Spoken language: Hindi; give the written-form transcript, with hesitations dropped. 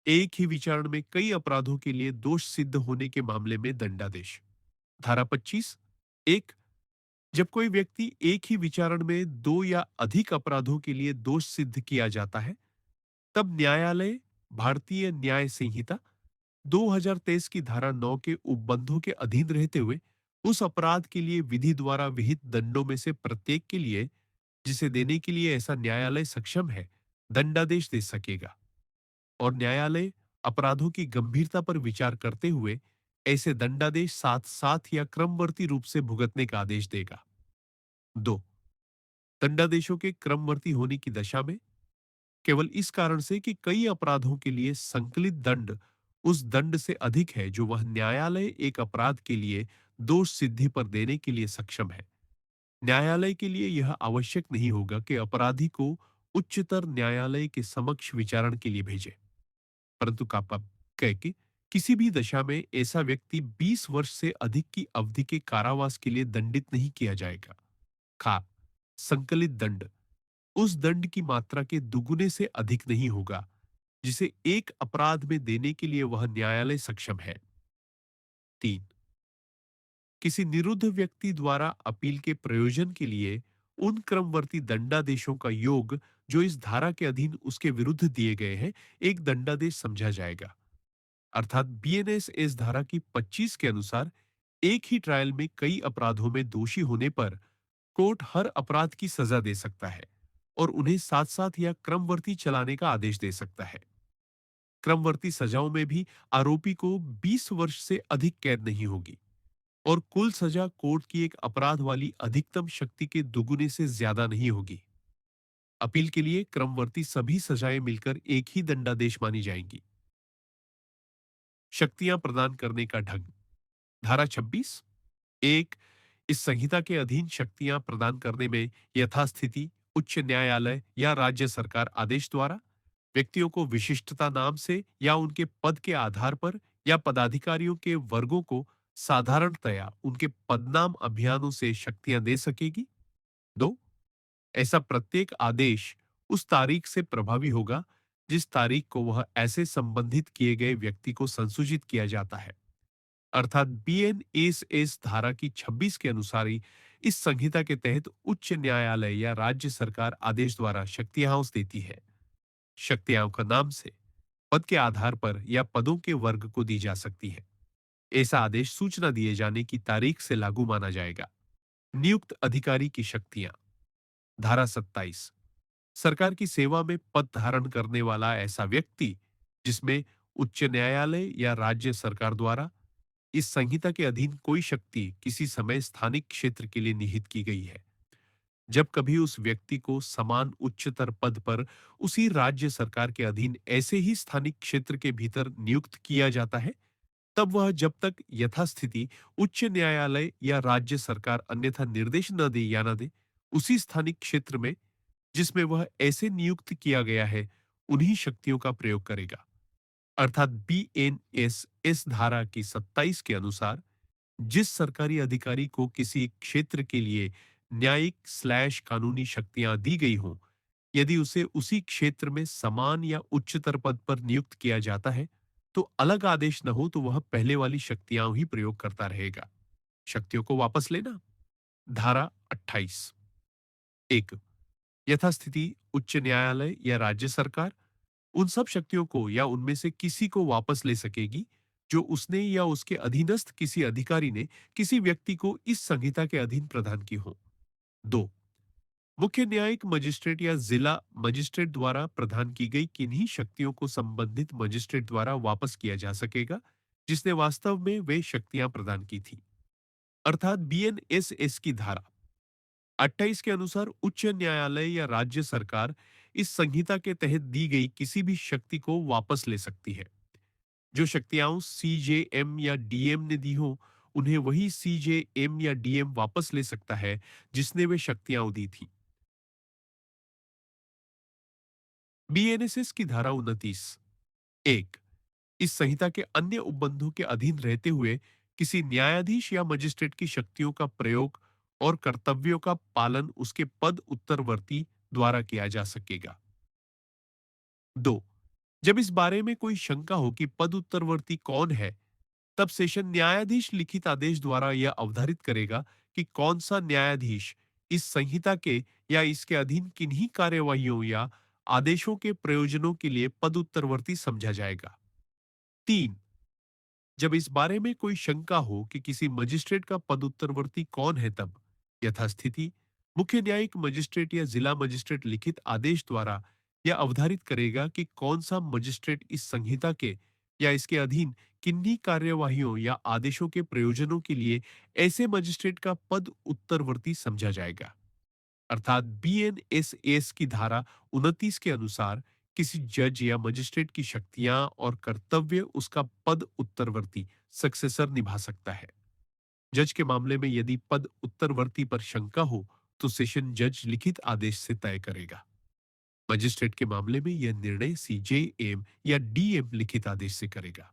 एक ही विचारण में कई अपराधों के लिए दोष सिद्ध होने के मामले में दंडादेश। धारा 25 एक, जब कोई व्यक्ति एक ही विचारण में दो या अधिक अपराधों के लिए दोष सिद्ध किया जाता है, तब न्यायालय भारतीय न्याय संहिता 2023 की धारा 9 के उपबंधों के अधीन रहते हुए उस अपराध के लिए विधि द्वारा विहित दंडों में से प्रत्येक के लिए, जिसे देने के लिए ऐसा न्यायालय सक्षम है, दंडादेश दे सकेगा। और न्यायालय अपराधों की गंभीरता पर विचार करते हुए ऐसे दंडादेश साथ साथ या क्रमवर्ती रूप से भुगतने का आदेश देगा। दो, दंडादेशों के क्रमवर्ती होने की दशा में केवल इस कारण से कि कई अपराधों के लिए संकलित दंड उस दंड से अधिक है जो वह न्यायालय एक अपराध के लिए दोष सिद्धि पर देने के लिए सक्षम है। न्यायालय के लिए यह आवश्यक नहीं होगा कि अपराधी को उच्चतर न्यायालय के समक्ष विचारण के लिए भेजे, परंतु कापा कह के किसी भी दशा में ऐसा व्यक्ति 20 वर्ष से अधिक की अवधि के कारावास के लिए दंडित नहीं किया जाएगा। खा संकलित दंड उस दंड की मात्रा के दुगुने से अधिक नहीं होगा जिसे एक अपराध में देने के लिए वह न्यायालय सक्षम है। तीन, किसी निरुद्ध व्यक्ति द्वारा अपील के प्रयोजन के लिए उन क्रमवर्ती दंडादेशों का योग जो इस धारा के अधीन उसके विरुद्ध दिए गए हैं, एक दंडादेश समझा जाएगा। अर्थात बीएनएस इस धारा की 25 के अनुसार एक ही ट्रायल में कई अपराधों में दोषी होने पर कोर्ट हर अपराध की सजा दे सकता है और उन्हें साथ साथ या क्रमवर्ती चलाने का आदेश दे सकता है। क्रमवर्ती सजाओं में भी आरोपी को 20 वर्ष से अधिक कैद नहीं होगी और कुल सजा कोर्ट की एक अपराध वाली अधिकतम शक्ति के दुगुने से ज्यादा नहीं होगी। अपील के लिए क्रमवर्ती सभी सजाएं मिलकर एक ही दंडादेश मानी जाएंगी। शक्तियां प्रदान करने का ढंग। धारा 26 एक, इस संहिता के अधीन शक्तियां प्रदान करने में यथास्थिति उच्च न्यायालय या राज्य सरकार आदेश द्वारा व्यक्तियों को विशिष्टता नाम से या उनके पद के आधार पर या पदाधिकारियों के वर्गों को साधारणतया उनके पदनाम अभियानों से शक्तियां दे सकेगी। दो, ऐसा प्रत्येक आदेश उस तारीख से प्रभावी होगा जिस तारीख को वह ऐसे संबंधित किए गए व्यक्ति को संसूचित किया जाता है। अर्थात बीएनएसएस धारा की 26 के अनुसार ही इस संहिता के तहत उच्च न्यायालय या राज्य सरकार आदेश द्वारा शक्तियां देती है। शक्तियां का नाम से पद के आधार पर या पदों के वर्ग को दी जा सकती है। ऐसा आदेश सूचना दिए जाने की तारीख से लागू माना जाएगा। नियुक्त अधिकारी की शक्तियां। धारा 27 सरकार की सेवा में पद धारण करने वाला ऐसा व्यक्ति जिसमें उच्च न्यायालय या राज्य सरकार द्वारा इस संहिता के अधीन कोई शक्ति किसी समय स्थानिक क्षेत्र के लिए निहित की गई है, जब कभी उस व्यक्ति को समान उच्चतर पद पर उसी राज्य सरकार के अधीन ऐसे ही स्थानिक क्षेत्र के भीतर नियुक्त किया जाता है, तब वह जब तक यथास्थिति उच्च न्यायालय या राज्य सरकार अन्यथा निर्देश न दे या न दे, उसी स्थानिक क्षेत्र में जिसमें वह ऐसे नियुक्त किया गया है, उन्हीं शक्तियों का प्रयोग करेगा। अर्थात बीएनएस इस धारा की 27 के अनुसार जिस सरकारी अधिकारी को किसी क्षेत्र के लिए न्यायिक स्लैश कानूनी शक्तियां दी गई हों, यदि उसे उसी क्षेत्र में समान या उच्चतर पद पर नियुक्त किया जाता है, तो अलग आदेश न हो तो वह पहले वाली शक्तियां ही प्रयोग करता रहेगा। शक्तियों को वापस लेना। धारा 28 एक, यथास्थिति उच्च न्यायालय या राज्य सरकार उन सब शक्तियों को या उनमें से किसी को वापस ले सकेगी जो उसने या उसके अधीनस्थ किसी अधिकारी ने किसी व्यक्ति को इस संहिता के अधीन प्रदान की हो। दो, मुख्य न्यायिक मजिस्ट्रेट या जिला मजिस्ट्रेट द्वारा प्रदान की गई किन्हीं शक्तियों को संबंधित मजिस्ट्रेट द्वारा वापस किया जा सकेगा जिसने वास्तव में वे शक्तियां प्रदान की थी। अर्थात बीएनएसएस की धारा 28 के अनुसार उच्च न्यायालय या राज्य सरकार इस संहिता के तहत दी गई किसी भी शक्ति को वापस ले सकती है। जो शक्तियां सीजेएम या डीएम ने दी हो, उन्हें वही सीजेएम या डीएम वापस ले सकता है जिसने वे शक्तियां दी थी। बीएनएसएस की धारा 29 एक, इस संहिता के अन्य उपबंधों के अधीन रहते हुए किसी न्यायाधीश या मजिस्ट्रेट की शक्तियों का प्रयोग और कर्तव्यों का पालन उसके पद उत्तरवर्ती द्वारा किया जा सकेगा। दो, जब इस बारे में कोई शंका हो कि पद उत्तरवर्ती कौन है, तब सेशन न्यायाधीश लिखित आदेश द्वारा यह अवधारित करेगा कि कौन सा न्यायाधीश इस संहिता के या इसके अधीन किन्हीं कार्यवाहियों या आदेशों के प्रयोजनों के लिए पद उत्तरवर्ती समझा जाएगा। 3, जब इस बारे में कोई शंका हो कि किसी मजिस्ट्रेट का पद उत्तरवर्ती कौन है, तब यथास्थिति मुख्य न्यायिक मजिस्ट्रेट या जिला मजिस्ट्रेट लिखित आदेश द्वारा यह अवधारित करेगा कि कौन सा मजिस्ट्रेट इस संहिता के या इसके अधीन किन्हीं कार्यवाहियों या आदेशों के प्रयोजनों के लिए ऐसे मजिस्ट्रेट का पद उत्तरवर्ती समझा जाएगा। अर्थात बीएनएसएस की धारा 29 के अनुसार किसी जज या मजिस्ट्रेट की शक्तियां और कर्तव्य उसका पद उत्तरवर्ती सक्सेसर निभा सकता है। जज के मामले में यदि पद उत्तरवर्ती पर शंका हो, तो सेशन जज लिखित आदेश से तय करेगा। मजिस्ट्रेट के मामले में यह निर्णय सीजेएम या डीएम लिखित आदेश से करेगा।